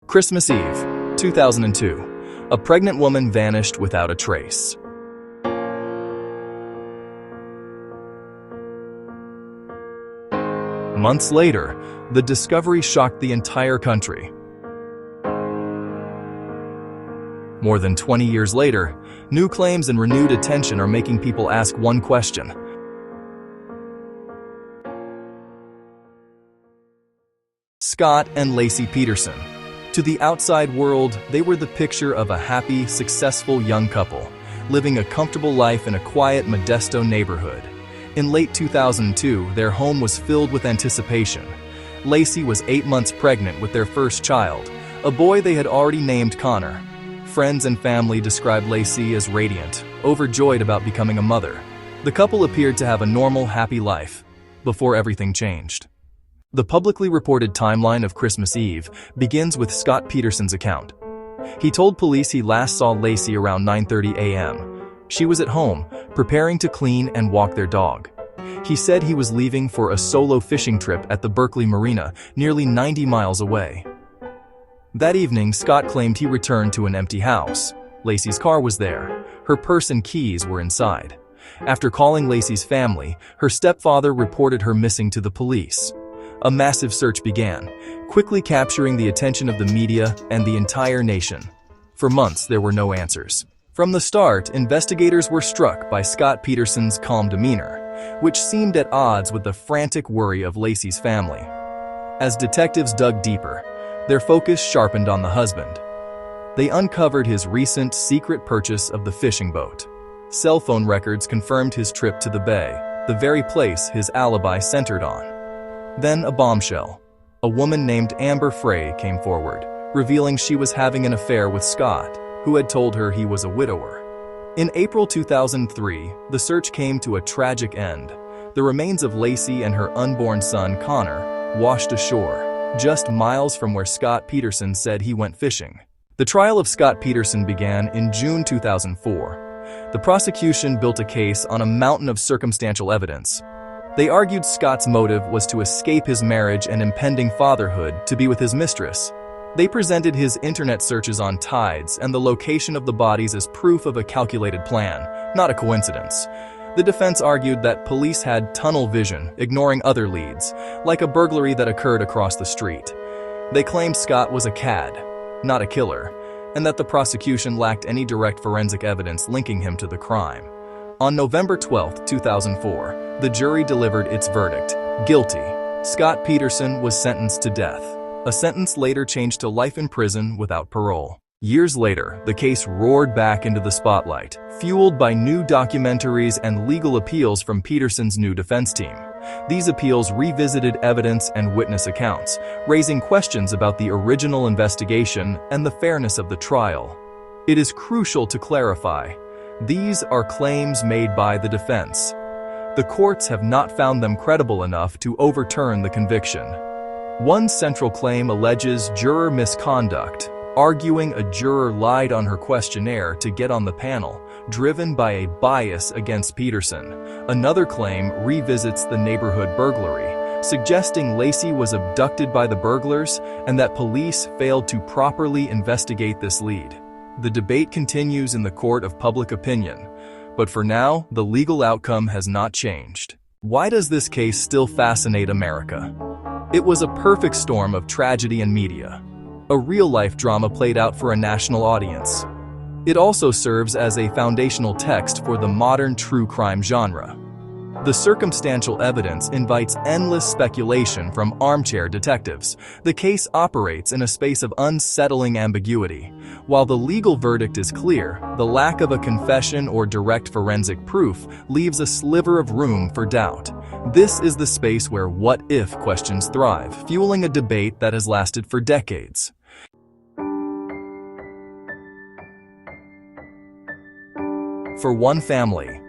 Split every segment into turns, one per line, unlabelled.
Christmas Eve, 2002. A pregnant woman vanished without a trace. Months later, the discovery shocked the entire country. More than 20 years later, new claims and renewed attention are making people ask one question. Scott and Laci Peterson. To the outside world, they were the picture of a happy, successful young couple, living a comfortable life in a quiet Modesto neighborhood. In late 2002, their home was filled with anticipation. Laci was 8 months pregnant with their first child, a boy they had already named Connor. Friends and family described Laci as radiant, overjoyed about becoming a mother. The couple appeared to have a normal, happy life, before everything changed. The publicly reported timeline of Christmas Eve begins with Scott Peterson's account. He told police he last saw Laci around 9:30 a.m. She was at home, preparing to clean and walk their dog. He said he was leaving for a solo fishing trip at the Berkeley Marina, nearly 90 miles away. That evening, Scott claimed he returned to an empty house. Laci's car was there. Her purse and keys were inside. After calling Laci's family, her stepfather reported her missing to the police. A massive search began, quickly capturing the attention of the media and the entire nation. For months, there were no answers. From the start, investigators were struck by Scott Peterson's calm demeanor, which seemed at odds with the frantic worry of Laci's family. As detectives dug deeper, their focus sharpened on the husband. They uncovered his recent secret purchase of the fishing boat. Cell phone records confirmed his trip to the bay, the very place his alibi centered on. Then a bombshell. A woman named Amber Frey came forward, revealing she was having an affair with Scott, who had told her he was a widower. In April 2003, the search came to a tragic end. The remains of Laci and her unborn son, Connor, washed ashore, just miles from where Scott Peterson said he went fishing. The trial of Scott Peterson began in June 2004. The prosecution built a case on a mountain of circumstantial evidence. They argued Scott's motive was to escape his marriage and impending fatherhood to be with his mistress. They presented his internet searches on tides and the location of the bodies as proof of a calculated plan, not a coincidence. The defense argued that police had tunnel vision, ignoring other leads, like a burglary that occurred across the street. They claimed Scott was a cad, not a killer, and that the prosecution lacked any direct forensic evidence linking him to the crime. On November 12, 2004, the jury delivered its verdict, guilty. Scott Peterson was sentenced to death. A sentence later changed to life in prison without parole. Years later, the case roared back into the spotlight, fueled by new documentaries and legal appeals from Peterson's new defense team. These appeals revisited evidence and witness accounts, raising questions about the original investigation and the fairness of the trial. It is crucial to clarify. These are claims made by the defense. The courts have not found them credible enough to overturn the conviction. One central claim alleges juror misconduct, arguing a juror lied on her questionnaire to get on the panel, driven by a bias against Peterson. Another claim revisits the neighborhood burglary, suggesting Laci was abducted by the burglars and that police failed to properly investigate this lead. The debate continues in the court of public opinion, but for now, the legal outcome has not changed. Why does this case still fascinate America? It was a perfect storm of tragedy and media. A real-life drama played out for a national audience. It also serves as a foundational text for the modern true crime genre. The circumstantial evidence invites endless speculation from armchair detectives. The case operates in a space of unsettling ambiguity. While the legal verdict is clear, the lack of a confession or direct forensic proof leaves a sliver of room for doubt. This is the space where what-if questions thrive, fueling a debate that has lasted for decades. For one family,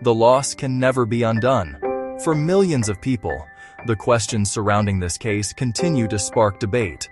the loss can never be undone. For millions of people, the questions surrounding this case continue to spark debate.